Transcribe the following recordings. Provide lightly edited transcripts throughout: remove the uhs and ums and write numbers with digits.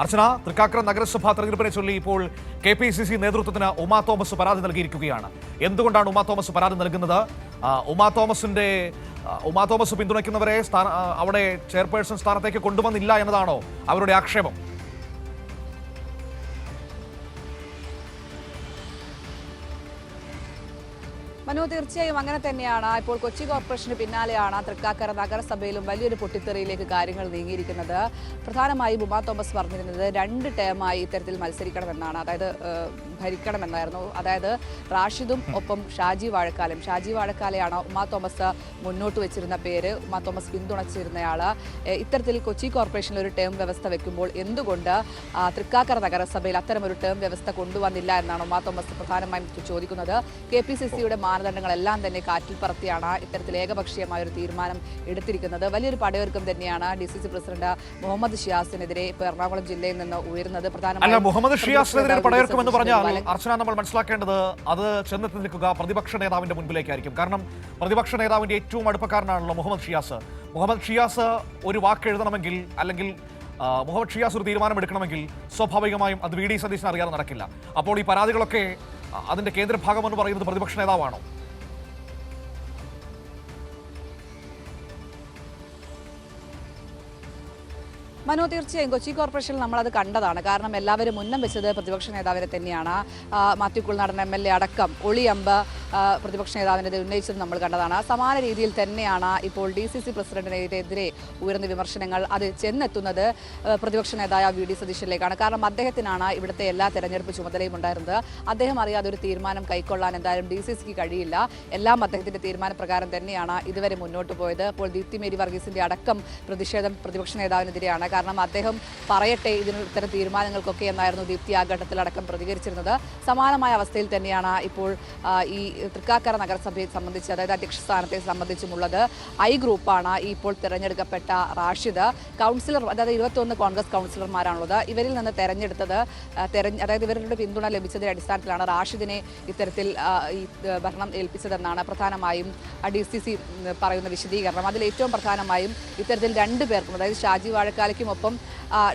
അർച്ചന, തൃക്കാക്കര നഗരസഭാ തെരഞ്ഞെടുപ്പിനെ ചൊല്ലി ഇപ്പോൾ KPCC നേതൃത്വത്തിന് ഉമാ തോമസ് പരാതി നൽകിയിരിക്കുകയാണ്. എന്തുകൊണ്ടാണ് ഉമാ തോമസ് പരാതി നൽകുന്നത്? ഉമാ തോമസ് പിന്തുണയ്ക്കുന്നവരെ അവിടെ ചെയർപേഴ്സൺ സ്ഥാനത്തേക്ക് കൊണ്ടുവന്നില്ല എന്നതാണോ അവരുടെ ആക്ഷേപം? മനു, തീർച്ചയായും അങ്ങനെ തന്നെയാണ്. ഇപ്പോൾ കൊച്ചി കോർപ്പറേഷന് പിന്നാലെയാണ് തൃക്കാക്കര നഗരസഭയിലും വലിയൊരു പൊട്ടിത്തെറിയിലേക്ക് കാര്യങ്ങൾ നീങ്ങിയിരിക്കുന്നത്. പ്രധാനമായും ഉമാ തോമസ് പറഞ്ഞിരുന്നത് 2 ടേമായി ഇത്തരത്തിൽ മത്സരിക്കണമെന്നാണ്, അതായത് ഭരിക്കണമെന്നായിരുന്നു. അതായത് റാഷിദും ഒപ്പം ഷാജി വാഴക്കാലയാണ് ഉമാ തോമസ് മുന്നോട്ട് വെച്ചിരുന്ന പേര്, ഉമാ തോമസ് പിന്തുണച്ചിരുന്നയാൾ. ഇത്തരത്തിൽ കൊച്ചി കോർപ്പറേഷനിൽ ഒരു ടേം വ്യവസ്ഥ വെക്കുമ്പോൾ എന്തുകൊണ്ട് തൃക്കാക്കര നഗരസഭയിൽ അത്തരമൊരു ടേം വ്യവസ്ഥ കൊണ്ടുവന്നില്ല എന്നാണ് ഉമാ തോമസ് പ്രധാനമായും ചോദിക്കുന്നത്. KPCCയുടെ മാനദണ്ഡങ്ങളെല്ലാം തന്നെ കാറ്റിൽ പറത്തിയാണ് ഇത്തരത്തിൽ ഏകപക്ഷീയമായ ഒരു തീരുമാനം എടുത്തിരിക്കുന്നത്. വലിയൊരു പടയൊരുക്കം തന്നെയാണ് DCC പ്രസിഡന്റ് മുഹമ്മദ് ഷിയാസിനെതിരെ എറണാകുളം ജില്ലയിൽ നിന്ന് ഉയരുന്നത്. പ്രധാനമായും മുഹമ്മദ് ഷിയാസിനെതിരെ പടയൊരുക്കം എന്ന് പറഞ്ഞാൽ അർച്ചന, നമ്മൾ മനസ്സിലാക്കേണ്ടത് അത് ചെന്നെത്തി നിൽക്കുക പ്രതിപക്ഷ നേതാവിന്റെ മുൻപിലേക്കായിരിക്കും. കാരണം പ്രതിപക്ഷ നേതാവിന്റെ ഏറ്റവും അടുപ്പക്കാരനാണല്ലോ മുഹമ്മദ് ഷിയാസ് ഒരു വാക്ക് എഴുതണമെങ്കിൽ, അല്ലെങ്കിൽ മുഹമ്മദ് ഷിയാസ് ഒരു തീരുമാനം എടുക്കണമെങ്കിൽ സ്വാഭാവികമായും അത് VD സതീശൻ അറിയാതെ നടക്കില്ല. അപ്പോൾ ഈ പരാതികളൊക്കെ അതിന്റെ കേന്ദ്രഭാഗം എന്ന് പറയുന്നത് പ്രതിപക്ഷ നേതാവാണോ? മനു, തീർച്ചയായും കൊച്ചി കോർപ്പറേഷനിൽ നമ്മളത് കണ്ടതാണ്. കാരണം എല്ലാവരും മുന്നം വെച്ചത് പ്രതിപക്ഷ നേതാവിനെ തന്നെയാണ്. മാത്യു കുളനാടൻ MLA അടക്കം ഒളിയമ്പ് പ്രതിപക്ഷ നേതാവിനെതിരെ ഉന്നയിച്ചത് നമ്മൾ കണ്ടതാണ്. സമാന രീതിയിൽ തന്നെയാണ് ഇപ്പോൾ DCC പ്രസിഡന്റിനെതിരെ ഉയർന്ന വിമർശനങ്ങൾ. അത് ചെന്നെത്തുന്നത് പ്രതിപക്ഷ നേതാവ് VD സതീശനിലേക്കാണ്. കാരണം അദ്ദേഹത്തിനാണ് ഇവിടുത്തെ എല്ലാ തെരഞ്ഞെടുപ്പ് ചുമതലയും ഉണ്ടായിരുന്നത്. അദ്ദേഹം അറിയാതെ ഒരു തീരുമാനം കൈക്കൊള്ളാൻ എന്തായാലും DCCക്ക് കഴിയില്ല. എല്ലാം അദ്ദേഹത്തിന്റെ തീരുമാനപ്രകാരം തന്നെയാണ് ഇതുവരെ മുന്നോട്ട് പോയത്. അപ്പോൾ ദീപ്തി മേരി വർഗീസിന്റെ അടക്കം പ്രതിഷേധം പ്രതിപക്ഷ നേതാവിനെതിരെയാണ്. കാരണം അദ്ദേഹം പറയട്ടെ ഇത്തരം തീരുമാനങ്ങൾക്കൊക്കെ എന്നായിരുന്നു ദീപ്തി ആ ഘട്ടത്തിലടക്കം പ്രതികരിച്ചിരുന്നത്. സമാനമായ അവസ്ഥയിൽ തന്നെയാണ് ഇപ്പോൾ ഈ തൃക്കാക്കര നഗരസഭയെ സംബന്ധിച്ച്, അതായത് അധ്യക്ഷ സ്ഥാനത്തെ സംബന്ധിച്ചുമുള്ളത്. I ഗ്രൂപ്പാണ് ഇപ്പോൾ തിരഞ്ഞെടുക്കപ്പെട്ട റാഷിദ്. കൗൺസിലർ, അതായത് 21 കോൺഗ്രസ് കൗൺസിലർമാരാണുള്ളത്. ഇവരിൽ നിന്ന് തെരഞ്ഞെടുത്തത് അതായത് ഇവരുടെ പിന്തുണ ലഭിച്ചതിന്റെ അടിസ്ഥാനത്തിലാണ് റാഷിദിനെ ഇത്തരത്തിൽ ഈ ഭരണം ഏൽപ്പിച്ചതെന്നാണ് പ്രധാനമായും DCC പറയുന്ന വിശദീകരണം. അതിൽ ഏറ്റവും പ്രധാനമായും ഇത്തരത്തിൽ 2 പേർക്കും, അതായത് ഷാജി വാഴക്കാലയ്ക്കും ഒപ്പം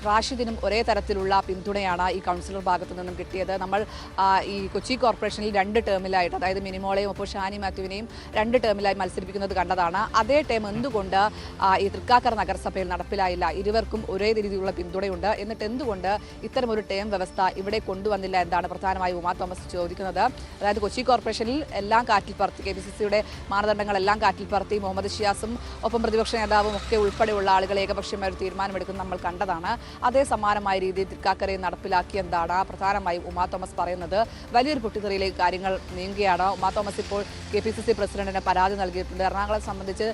റാഷിദിനും ഒരേ തരത്തിലുള്ള പിന്തുണയാണ് ഈ കൗൺസിലർ ഭാഗത്തു നിന്നും കിട്ടിയത്. നമ്മൾ ഈ കൊച്ചി കോർപ്പറേഷനിൽ 2 ടേമിലായിട്ട്, അതായത് മിനിമോളെയും ഒപ്പം ഷാനി മാത്യുവിനെയും 2 ടേമിലായി മത്സരിപ്പിക്കുന്നത് കണ്ടതാണ്. അതേ ടേം എന്തുകൊണ്ട് ഈ തൃക്കാക്കര നഗരസഭയിൽ നടപ്പിലായില്ല? ഇരുവർക്കും ഒരേ രീതിയിലുള്ള പിന്തുണയുണ്ട്. എന്നിട്ട് എന്തുകൊണ്ട് ഇത്തരമൊരു ടേം വ്യവസ്ഥ ഇവിടെ കൊണ്ടുവന്നില്ല എന്നാണ് പ്രധാനമായും ഉമാ തോമസ് ചോദിക്കുന്നത്. അതായത് കൊച്ചി കോർപ്പറേഷനിൽ എല്ലാം കാറ്റിൽ പറത്തി, KPCCയുടെ മാനദണ്ഡങ്ങളെല്ലാം കാറ്റിൽ പറത്തി മുഹമ്മദ് ഷിയാസും ഒപ്പം പ്രതിപക്ഷ നേതാവും ഒക്കെ ഉൾപ്പെടെയുള്ള ആളുകൾ ഏകപക്ഷീയമായ ഒരു തീരുമാനമെടുക്കുന്നത് നമ്മൾ കണ്ടതാണ്. അതേ സമാനമായ രീതിയിൽ തൃക്കാക്കരയിൽ നടപ്പിലാക്കിയെന്നാണ് പ്രധാനമായും ഉമാ തോമസ് പറയുന്നത്. വലിയൊരു പൊട്ടിത്തെറിയിലേക്ക് കാര്യങ്ങൾ നീങ്ങുകയാണ്. ഉമാ തോമസ് ഇപ്പോൾ KPCC പ്രസിഡന്റിന് പരാതി നൽകിയിട്ടുണ്ട്. എറണാകുളം സംബന്ധിച്ച്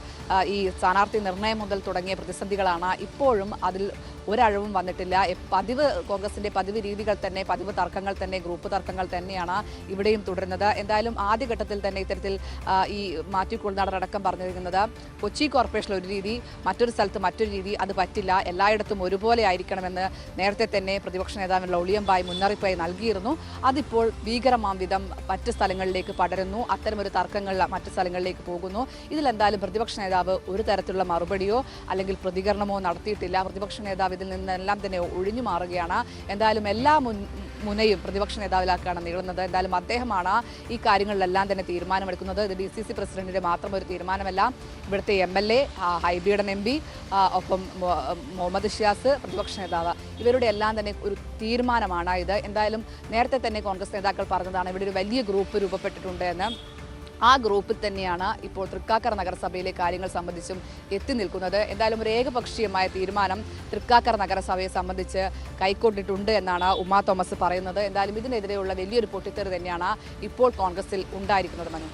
ഈ സ്ഥാനാർത്ഥി നിർണയം മുതൽ തുടങ്ങിയ പ്രതിസന്ധികളാണ്. ഇപ്പോഴും അതിൽ ഒരഴവും വന്നിട്ടില്ല. കോൺഗ്രസിന്റെ പതിവ് രീതികൾ തന്നെ, പതിവ് തർക്കങ്ങൾ തന്നെ, ഗ്രൂപ്പ് തർക്കങ്ങൾ തന്നെയാണ് ഇവിടെയും തുടരുന്നത്. എന്തായാലും ആദ്യഘട്ടത്തിൽ തന്നെ ഇത്തരത്തിൽ ഈ മാത്യു കുളനാടൻ അടക്കം പറഞ്ഞിരിക്കുന്നത് കൊച്ചി കോർപ്പറേഷനിൽ ഒരു രീതി, മറ്റൊരു സ്ഥലത്ത് മറ്റൊരു രീതി, അത് പറ്റില്ല, എല്ലായിടത്തും ഒരുപോലെ ആയിരിക്കണമെന്ന് നേരത്തെ തന്നെ പ്രതിപക്ഷ നേതാവിനുള്ള ഒളിയമ്പായി മുന്നറിയിപ്പായി നൽകിയിരുന്നു. അതിപ്പോൾ ഭീകരമാം വിധം മറ്റ് സ്ഥലങ്ങളിലേക്ക് പടരുന്നു. അത്തരമൊരു തർക്കങ്ങൾ മറ്റ് സ്ഥലങ്ങളിലേക്ക് പോകുന്നു. ഇതിലെന്തായാലും പ്രതിപക്ഷ നേതാവ് ഒരു തരത്തിലുള്ള മറുപടിയോ അല്ലെങ്കിൽ പ്രതികരണമോ നടത്തിയിട്ടില്ല. പ്രതിപക്ഷ നേതാവ് ഇതിൽ നിന്നെല്ലാം തന്നെ ഒഴിഞ്ഞു മാറുകയാണ്. എന്തായാലും എല്ലാ മുനയും പ്രതിപക്ഷ നേതാവിലാക്കാണ് നീളുന്നത്. എന്തായാലും അദ്ദേഹമാണ് ഈ കാര്യങ്ങളിലെല്ലാം തന്നെ തീരുമാനമെടുക്കുന്നത്. ഇത് DCC പ്രസിഡന്റിന്റെ മാത്രം ഒരു തീരുമാനമല്ല. ഇവിടുത്തെ MLA, ഹൈബിയുടെ MP, ഒപ്പം മുഹമ്മദ് ഷിയാസ്, പ്രതിപക്ഷ നേതാവ്, ഇവരുടെ എല്ലാം തന്നെ ഒരു തീരുമാനമാണ് ഇത്. എന്തായാലും നേരത്തെ തന്നെ കോൺഗ്രസ് നേതാക്കൾ പറഞ്ഞതാണ് ഇവിടെ ഒരു വലിയ ഗ്രൂപ്പ് രൂപപ്പെട്ടിട്ടുണ്ട് എന്ന്. ആ ഗ്രൂപ്പിൽ തന്നെയാണ് ഇപ്പോൾ തൃക്കാക്കര നഗരസഭയിലെ കാര്യങ്ങൾ സംബന്ധിച്ചും എത്തി നിൽക്കുന്നത്. എന്തായാലും ഒരു ഏകപക്ഷീയമായ തീരുമാനം തൃക്കാക്കര നഗരസഭയെ സംബന്ധിച്ച് കൈക്കൊണ്ടിട്ടുണ്ട് എന്നാണ് ഉമാ തോമസ് പറയുന്നത്. എന്തായാലും ഇതിനെതിരെയുള്ള വലിയൊരു പൊട്ടിത്തെറി തന്നെയാണ് ഇപ്പോൾ കോൺഗ്രസിൽ ഉണ്ടായിരിക്കുന്നത്. മനു.